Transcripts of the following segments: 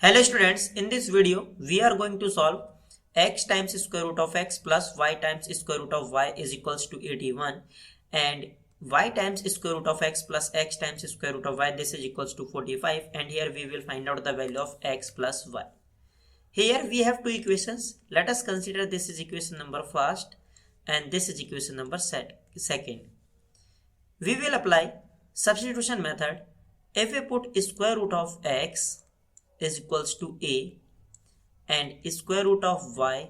Hello students, in this video we are going to solve x times square root of x plus y times square root of y is equals to 81 and y times square root of x plus x times square root of y this is equals to 45 and here we will find out the value of x plus y. Here we have two equations. Let us consider this is equation number first and this is equation number second. We will apply substitution method. If we put square root of x is equals to a and square root of y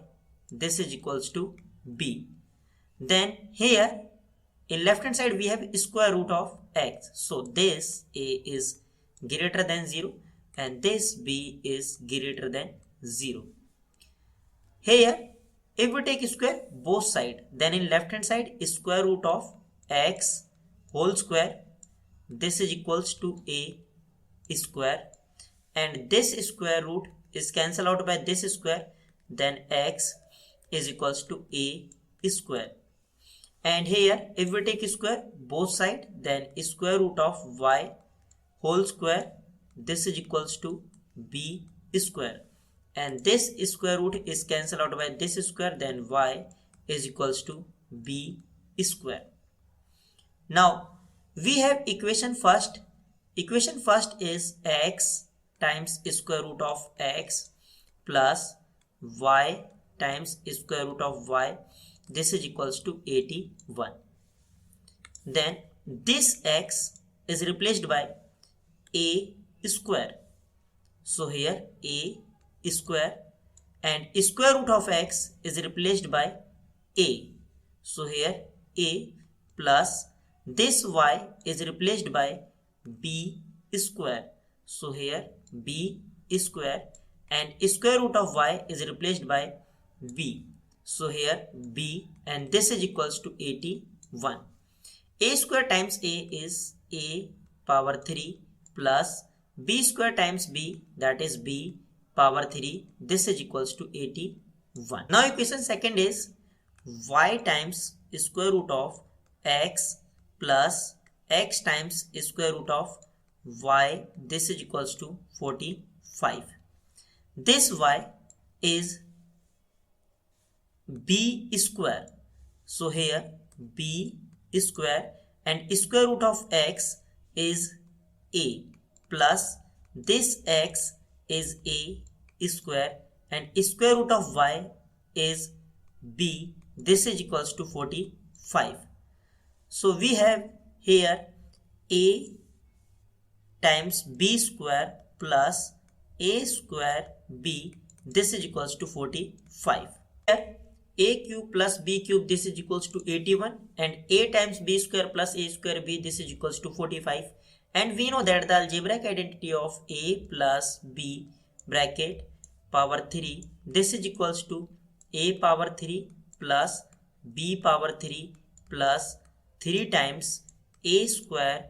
this is equals to b, then here in left hand side we have square root of x, so this a is greater than 0 and this b is greater than 0. Here if we take square both side, then in left hand side square root of x whole square this is equals to a square and this square root is cancelled out by this square, then x is equals to a square. And here if we take square both side, then square root of y whole square this is equals to b square and this square root is cancelled out by this square, then y is equals to b square. Now we have equation first. Equation first is x times square root of x plus y times square root of y this is equals to 81. Then this x is replaced by a square, so here a square, and square root of x is replaced by a, so here a, plus this y is replaced by b square, so here b square, and square root of y is replaced by b, so here b, and this is equals to 81. A square times a is a power 3 plus b square times b, that is b power 3, this is equals to 81. Now equation second is y times square root of x plus x times square root of y this is equals to 45. This y is b square, so here b square, and square root of x is a, plus this x is a square and square root of y is b, this is equals to 45. So we have here a times b square plus a square b, this is equals to 45. Here a cube plus b cube this is equals to 81 and a times b square plus a square b this is equals to 45, and we know that the algebraic identity of a plus b bracket power 3 this is equals to a power 3 plus b power 3 plus 3 times a square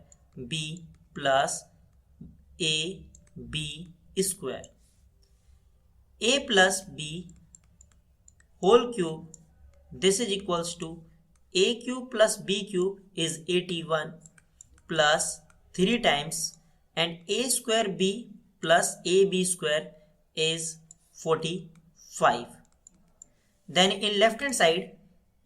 b plus a b square. A plus b whole cube this is equals to a cube plus b cube is 81 plus 3 times, and a square b plus ab square is 45. Then in left hand side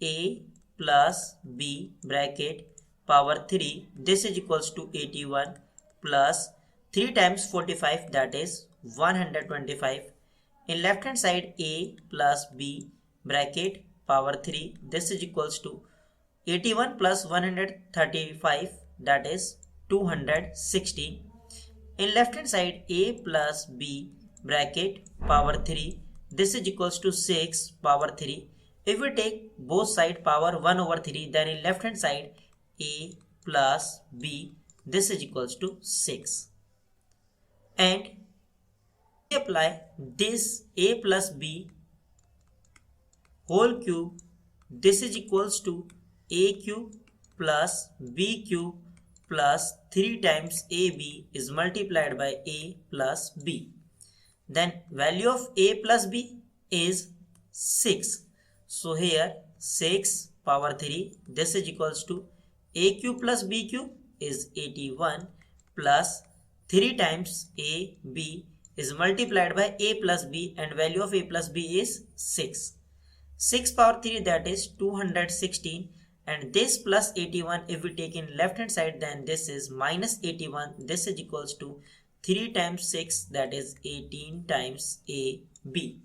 a plus b bracket power 3 this is equals to 81 plus 3 times 45, that is 125. In left hand side a plus b bracket power 3 this is equals to 81 plus 135, that is 260. In left hand side a plus b bracket power 3 this is equals to 6 power 3. If we take both side power 1 over 3, then in left hand side a plus b this is equals to 6, and we apply this a plus b whole cube this is equals to a cube plus b cube plus 3 times ab is multiplied by a plus b. Then value of a plus b is 6, so here 6 power 3 this is equals to a cube plus b cube is 81 plus 3 times a b is multiplied by a plus b, and value of a plus b is 6. 6 power 3, that is 216, and this plus 81, if we take in left hand side, then this is minus 81. This is equals to 3 times 6, that is 18 times AB.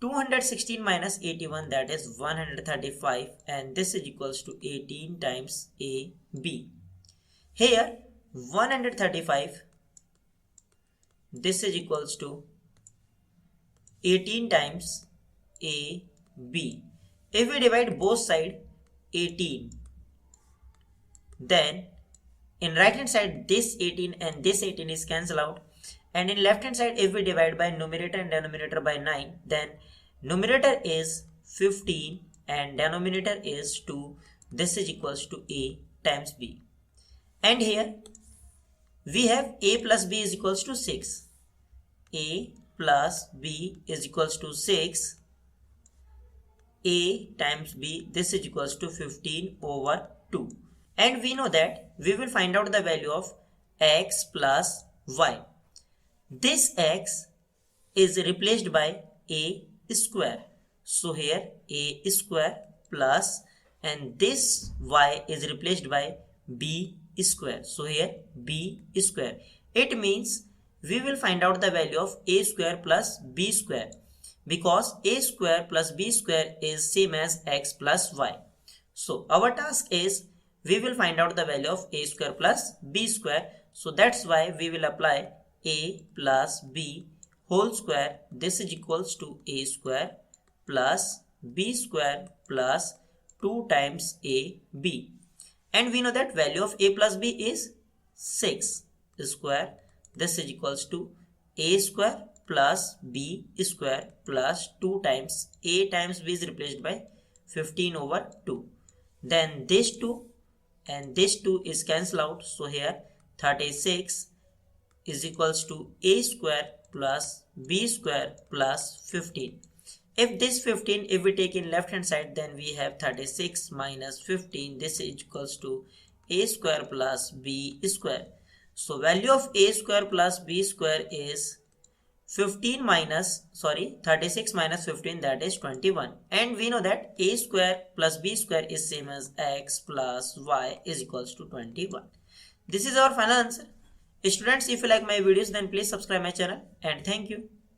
216 minus 81, that is 135, and this is equals to 18 times AB. Here 135, this is equals to 18 times AB. If we divide both sides 18, then in right hand side this 18 and this 18 is cancelled out, and in left hand side if we divide by numerator and denominator by 9, then numerator is 15 and denominator is 2. This is equals to a times b. And here we have a plus b is equals to 6. A plus b is equals to 6. A times b, this is equals to 15 over 2. And we know that we will find out the value of x plus y. This x is replaced by a square. So here a square plus, and this y is replaced by b square. So here b square. It means we will find out the value of a square plus b square, because a square plus b square is same as x plus y. So our task is we will find out the value of a square plus b square. So that's why we will apply a plus b whole square. This is equals to a square plus b square plus 2 times a b. And we know that value of a plus b is 6 square. This is equals to a square plus b square plus 2 times a times b is replaced by 15 over 2. Then this 2 and this 2 is cancelled out. So here 36 is equals to a square plus b square plus 15. If this 15, if we take in left hand side, then we have 36 minus 15. This is equals to a square plus b square. So value of a square plus b square is 36 minus 15, that is 21. And we know that a square plus b square is same as x plus y is equals to 21. This is our final answer. Students, if you like my videos, then please subscribe my channel, and thank you.